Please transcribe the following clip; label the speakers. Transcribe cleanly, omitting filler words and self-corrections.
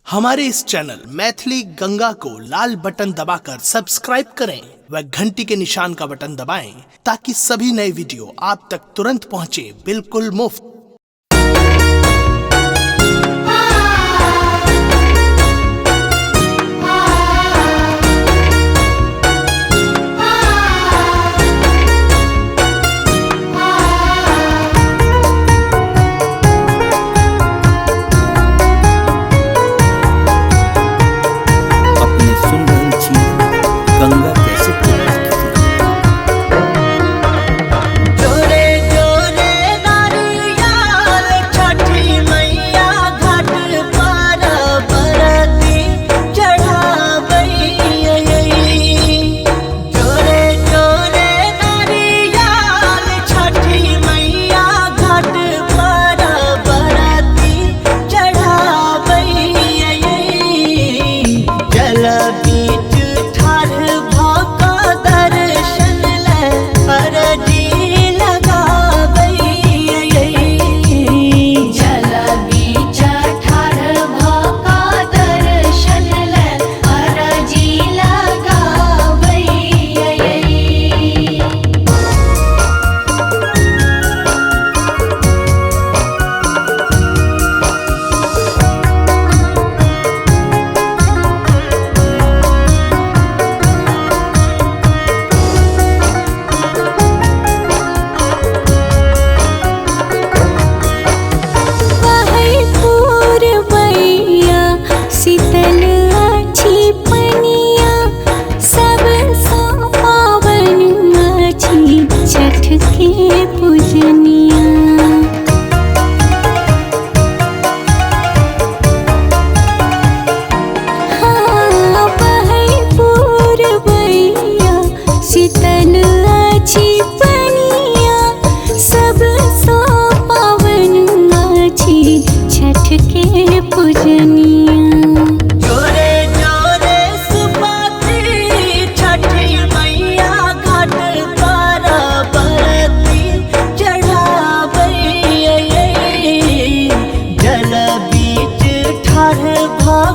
Speaker 1: हमारे इस चैनल मैथिली गंगा को लाल बटन दबाकर सब्सक्राइब करें व घंटी के निशान का बटन दबाएं ताकि सभी नए वीडियो आप तक तुरंत पहुंचे बिल्कुल मुफ्त।
Speaker 2: गंगा कैसे
Speaker 3: जोरे जोरे नारियल छठी मैया घाट पर बरती चढ़ाबई। जोरे जोरे नारियल छठी मैया घाट पर बरती चढ़ाबई। जल बीच ठाढ़ भऽ दर्शन ले अरजी लगाबई।
Speaker 4: जल बीच ठाढ़ भऽ दर्शन ले अरजी लगाबई। शीतल अछि पनिया सब सा पावन अछि छठ के पूजनिया। हाँ बहै पूरबैया शीतल अछि पनिया सब सा पावन अछि छठ के पूजनिया।
Speaker 3: जोरे जोरे सुपात्री छठी मैया घाट पर बरती चढ़ाबई। जल बीच ठाढ़ भऽ